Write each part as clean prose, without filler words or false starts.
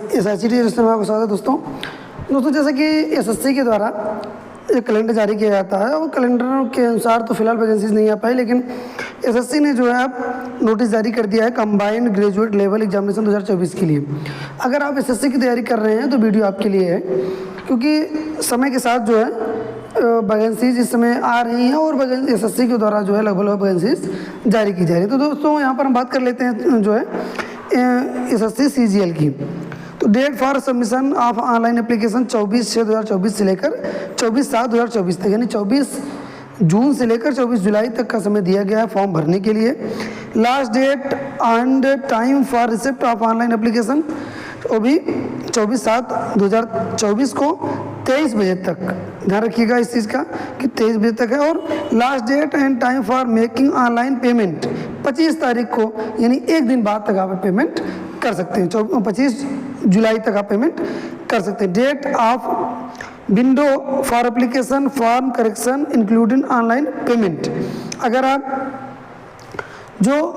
SICT register में आपका स्वागत है दोस्तों जैसा कि SSC के द्वारा एक कैलेंडर जारी किया जाता है और कैलेंडर के अनुसार तो फिलहाल वैकेंसीज नहीं आ पाई, लेकिन SSC ने जो है अब नोटिस जारी कर दिया है कंबाइंड ग्रेजुएट लेवल एग्जामिनेशन 2024 के लिए। अगर आप SSC की तैयारी कर रहे हैं तो वीडियो आपके लिए है, क्योंकि समय के साथ जो है वैकेंसीज इस समय आ रही हैं और SSC के द्वारा जो है लगभग वैकेंसीज जारी की जा रही है। तो दोस्तों यहाँ पर हम बात कर लेते हैं जो है SSC CGL की। तो date for submission of online application 24/6/2024 से लेकर 24/7/2024 तक, यानी 24 जून से लेकर 24 जुलाई तक का समय दिया गया है फॉर्म भरने के लिए। Last date and time for receipt of online application वो भी 24/7/2024 को 23 बजे तक, ध्यान रखिएगा इस चीज़ का कि 23 बजे तक है। और last date and time for making online payment 25 तारीख को, यानी एक दिन बाद तक आप पेमेंट कर सकते हैं। 25 जुलाई तक आप पेमेंट कर सकते हैं। Date of window for application form correction including online payment, अगर आप जो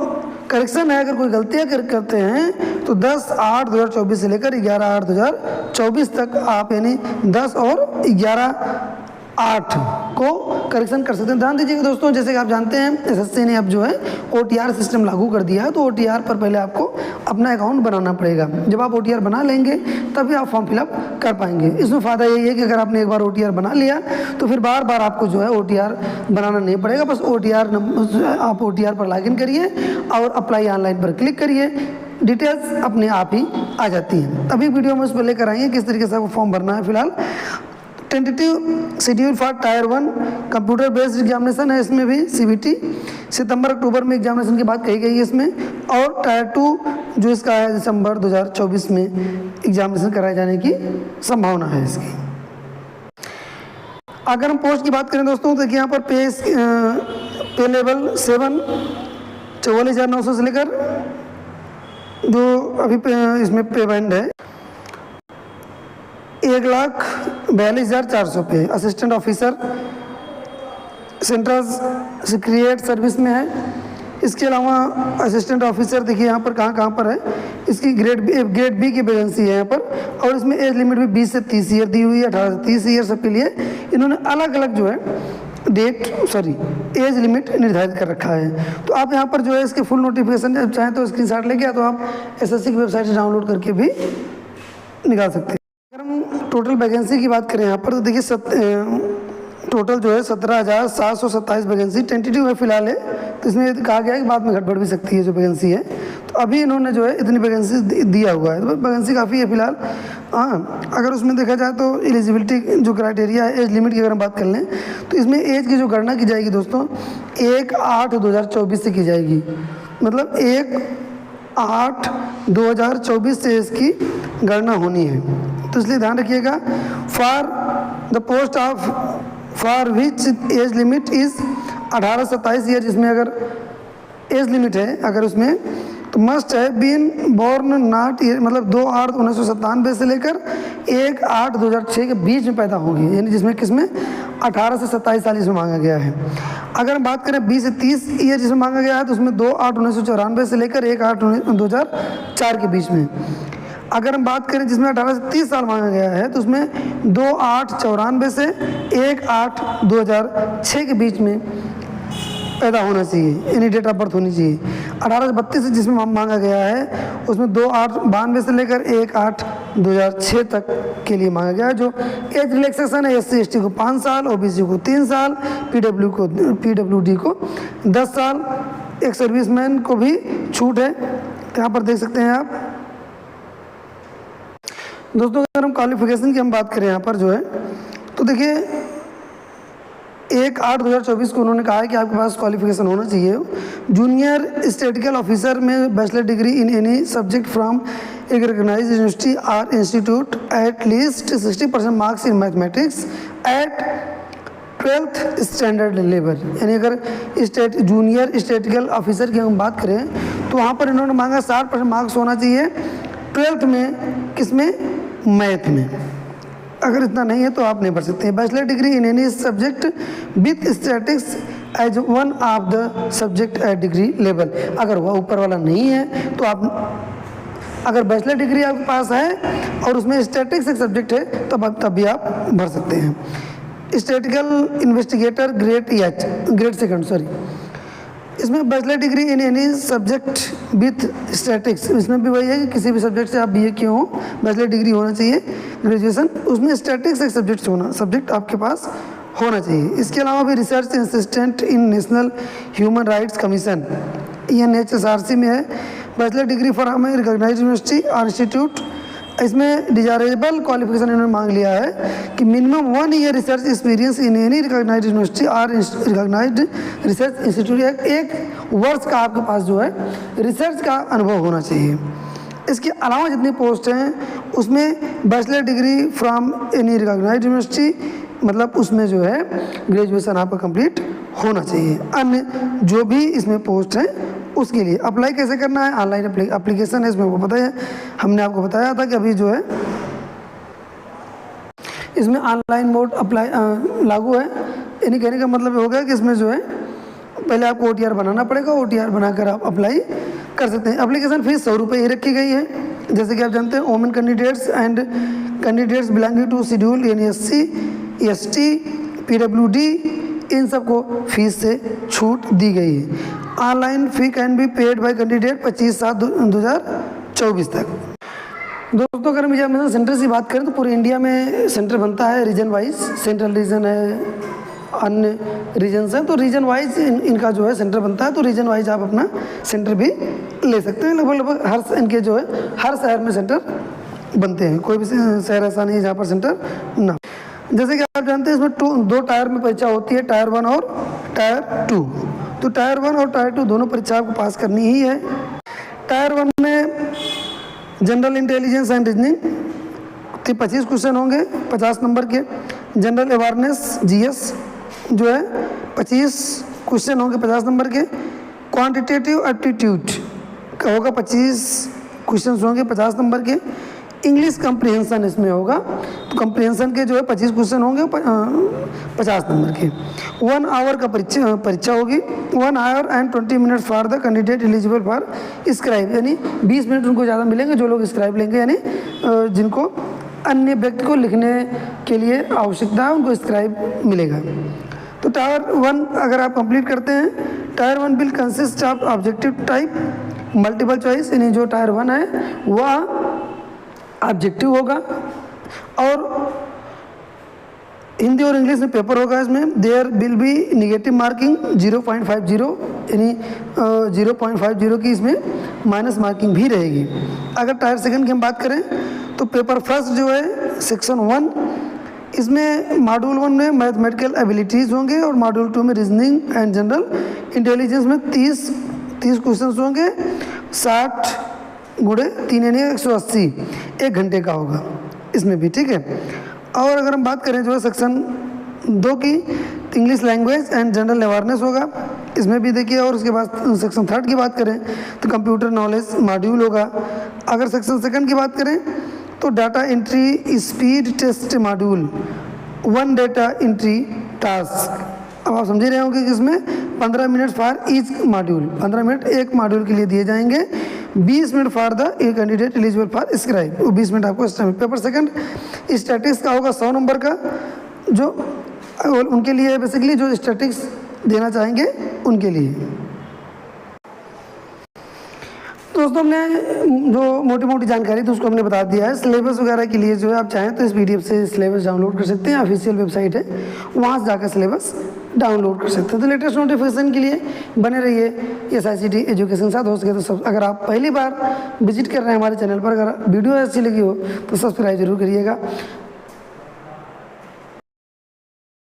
करेक्शन है, अगर कोई गलतियाँ करते हैं तो 10/8/2024 से लेकर 11/8/2024 तक आप यानी 10 और 11/8 को करेक्शन कर सकते हैं। ध्यान दीजिएगा दोस्तों, जैसे कि आप जानते हैं SSC ने अब जो है OTR सिस्टम लागू कर दिया है, तो OTR पर पहले आपको अपना अकाउंट बनाना पड़ेगा। जब आप OTR बना लेंगे तभी आप फॉर्म फिलअप कर पाएंगे। इसमें फ़ायदा यही है कि अगर आपने एक बार OTR बना लिया तो फिर बार बार आपको जो है OTR बनाना नहीं पड़ेगा। बस आप OTR पर लॉगिन करिए और अप्लाई ऑनलाइन पर क्लिक करिए, डिटेल्स अपने आप ही आ जाती हैं। अभी वीडियो में उस पर लेकर आएंगे किस तरीके से आपको फॉर्म भरना है। फिलहाल tentative schedule for tyre 1 computer based examination है, इसमें भी CBT सितंबर-अक्टूबर में एग्जामिनेशन की बात कही गई है इसमें, और टायर 2 जो इसका है दिसंबर 2024 में एग्जामिनेशन कराए जाने की संभावना है इसकी। अगर हम पोस्ट की बात करें दोस्तों तो यहाँ पर पे लेवल 7 44,900 से लेकर जो अभी इसमें पे बैंड है 1,42,400 pay. Assistant officer central secret service में है। इसके अलावा असिस्टेंट ऑफिसर देखिए यहाँ पर कहाँ पर है, इसकी ग्रेड बी की वैकेंसी है यहाँ पर, और इसमें एज लिमिट भी 20 से 30 ईयर दी हुई है। 18 से 30 ईयर सबके लिए इन्होंने अलग अलग जो है एज लिमिट निर्धारित कर रखा है। तो आप यहाँ पर जो है इसके फुल नोटिफिकेशन जब चाहें तो स्क्रीनशॉट लेके या तो आप SSC की वेबसाइट से डाउनलोड करके भी निकाल सकते हैं। अगर हम टोटल वैकेंसी की बात करें यहाँ पर तो देखिए टोटल जो है 17,727 वैकेंसी टेंटेटिव है फिलहाल है, तो इसमें कहा गया है कि बाद में घट बढ़ भी सकती है जो वैकेंसी है। तो अभी इन्होंने जो है इतनी वैकेंसी दिया हुआ है, तो वैकेंसी काफ़ी है फिलहाल। हाँ, अगर उसमें देखा जाए तो एलिजिबिलिटी जो क्राइटेरिया है एज लिमिट की अगर हम बात कर लें तो इसमें एज की जो गणना की जाएगी दोस्तों 1/8/2024 से की जाएगी, मतलब 1/8/2024 से इसकी गणना होनी है। तो इसलिए ध्यान रखिएगा for the post of for which age limit is 18 से 27 ईयर, जिसमें अगर एज लिमिट है अगर उसमें तो मस्ट है बीन बॉर्न नॉट मतलब 2/8/1997 से लेकर 1/8/2006 के बीच में पैदा होंगे, यानी जिसमें किसमें 18 से 27 साल इसमें मांगा गया है। अगर हम बात करें 20 से 30 ईयर जिसमें मांगा गया है तो उसमें 2/8/1994 से लेकर 1/8/2004 के बीच में। अगर हम बात करें जिसमें 18 से 30 साल मांगा गया है तो उसमें 2/8/94 से 1/8/2006 के बीच में पैदा होना चाहिए, यानी डेट ऑफ बर्थ होनी चाहिए। 18 से 32 जिसमें मांगा गया है उसमें 2/8/92 से लेकर 1/8/2006 तक के लिए मांगा गया है। जो एज रिलैक्सेशन है SC ST को 5 साल, OBC को 3 साल, PWD को 10 साल, एक सर्विसमैन को भी छूट है। यहाँ पर देख सकते हैं आप दोस्तों। अगर हम क्वालिफिकेशन की हम बात करें यहाँ पर जो है तो देखिए 1/8/2024 को उन्होंने कहा है कि आपके पास क्वालिफिकेशन होना चाहिए जूनियर स्टैटिस्टिकल ऑफिसर में bachelor degree in any subject from एक रिकॉग्नाइज्ड यूनिवर्सिटी और institute at least 60% marks in mathematics eight 12th standard level, यानी अगर जूनियर स्टैटिस्टिकल ऑफिसर की हम बात करें तो वहाँ पर इन्होंने मांगा 60% मार्क्स होना चाहिए 12th में, किसमें, मैथ में। अगर इतना नहीं है तो आप नहीं पढ़ सकते हैं। Bachelor degree in any subject with statics as one of the subject at degree level, अगर वह ऊपर वाला नहीं है तो आप अगर बैचलर डिग्री आपके पास है और उसमें स्टैटिक्स एक सब्जेक्ट है तब भी आप भर सकते हैं। Statical investigator grade second sorry, इसमें bachelor degree in any subject with statics, इसमें भी वही है कि किसी भी सब्जेक्ट से आप बीए किए हो, बैचलर डिग्री होना चाहिए ग्रेजुएशन, उसमें स्टैटिक्स एक सब्जेक्ट आपके पास होना चाहिए। इसके अलावा भी research assistant in national human rights commission NHRC में है, bachelor degree from recognised university और इंस्टीट्यूट। इसमें डिजायरेबल क्वालिफिकेशन इन्होंने मांग लिया है कि minimum 1 year research experience in any recognised university और रिकॉग्नाइज्ड रिसर्च इंस्टीट्यूट, एक वर्ष का आपके पास जो है रिसर्च का अनुभव होना चाहिए। इसके अलावा जितनी पोस्ट हैं उसमें bachelor degree from any recognised university, मतलब उसमें जो है ग्रेजुएशन आपका कंप्लीट होना चाहिए। अन्य जो भी इसमें पोस्ट हैं उसके लिए अप्लाई कैसे करना है, ऑनलाइन एप्लीकेशन है, इसमें आपको पता है, हमने आपको बताया था कि अभी जो है इसमें ऑनलाइन मोड अप्लाई लागू है। यानी कहने का मतलब हो गया कि इसमें जो है पहले आपको OTR बनाना पड़ेगा, OTR बनाकर आप अप्लाई कर सकते हैं। एप्लीकेशन फीस 100 रुपये ही रखी गई है। जैसे कि आप जानते हैं women candidates and candidates belonging to schedule यानी SC ST PWD इन सबको फीस से छूट दी गई है। Online fee can be paid by candidate 25/7/2024 तक। दोस्तों अगर हम एग्जामिनेशन सेंटर की बात करें तो पूरे इंडिया में सेंटर बनता है रीजन वाइज, सेंट्रल रीजन है, अन्य रीजन्स हैं, तो रीजन वाइज इनका जो है सेंटर बनता है, तो रीजन वाइज आप अपना सेंटर भी ले सकते हैं। लगभग हर इनके जो है हर शहर में सेंटर बनते हैं, कोई भी शहर ऐसा नहीं है जहाँ पर सेंटर ना। जैसे कि आप जानते हैं इसमें 2 टायर में परीक्षा होती है, टायर 1 और टायर 2। तो टायर 1 और टायर 2 दोनों परीक्षा आपको पास करनी ही है। टायर 1 में general intelligence and reasoning 25 question होंगे 50 नंबर के। जनरल अवेयरनेस GS जो है 25 क्वेश्चन होंगे 50 नंबर के। क्वांटिटेटिव एप्टीट्यूड का होगा 25 क्वेश्चन होंगे 50 नंबर के। इंग्लिश कंप्रीहेंशन इसमें होगा, तो कंप्रीहेंशन के जो है 25 क्वेश्चन होंगे 50 नंबर के। 1 आवर का परीक्षा होगी। 1 our and 20 minutes for the candidate eligible for scribe, यानी 20 मिनट उनको ज़्यादा मिलेंगे जो लोग स्क्राइब लेंगे, यानी जिनको अन्य व्यक्ति को लिखने के लिए आवश्यकता है उनको स्क्राइब मिलेगा। तो टायर 1 अगर आप कंप्लीट करते हैं, tyre 1 will consist of objective type multiple choice, यानी जो टायर 1 है वह ऑब्जेक्टिव होगा और हिंदी और इंग्लिश में पेपर होगा। इसमें there will be negative marking 0.50, यानी 0.50 की इसमें माइनस मार्किंग भी रहेगी। अगर टायर 2 की हम बात करें तो पेपर फर्स्ट जो है सेक्शन 1, इसमें मॉड्यूल 1 में मैथमेटिकल एबिलिटीज़ होंगे और मॉड्यूल 2 में रीजनिंग एंड जनरल इंटेलिजेंस में 30 क्वेश्चन होंगे। 60 गुणे 3 यानी 180 1 घंटे का होगा इसमें भी, ठीक है। और अगर हम बात करें जो है सेक्शन 2 की, English language and general awareness होगा इसमें भी देखिए। और उसके बाद सेक्शन 3 की बात करें तो कंप्यूटर नॉलेज मॉड्यूल होगा। अगर सेक्शन 2 की बात करें तो data entry speed test module, 1 data entry task. अब आप समझ रहे होंगे कि इसमें 15 minute for each module, 15 minute एक मॉड्यूल के लिए दिए जाएंगे। 20 minute for the candidate eligible for scribe, वो 20 मिनट आपको इस टाइम। पेपर सेकंड स्टैटिक्स का होगा 100 नंबर का, जो उनके लिए बेसिकली जो स्टैटिक्स देना चाहेंगे उनके लिए। दोस्तों हमने जो मोटी मोटी जानकारी थी उसको हमने बता दिया है। सिलेबस वगैरह के लिए जो है आप चाहें तो इस PDF से सिलेबस डाउनलोड कर सकते हैं, ऑफिशियल वेबसाइट है वहाँ से जाकर सिलेबस डाउनलोड कर सकते हैं। तो लेटेस्ट नोटिफिकेशन के लिए बने रहिए SICT एजुकेशन साथ। हो सके तो सब, अगर आप पहली बार विजिट कर रहे हैं हमारे चैनल पर, अगर वीडियो अच्छी लगी हो तो सब्सक्राइब जरूर करिएगा।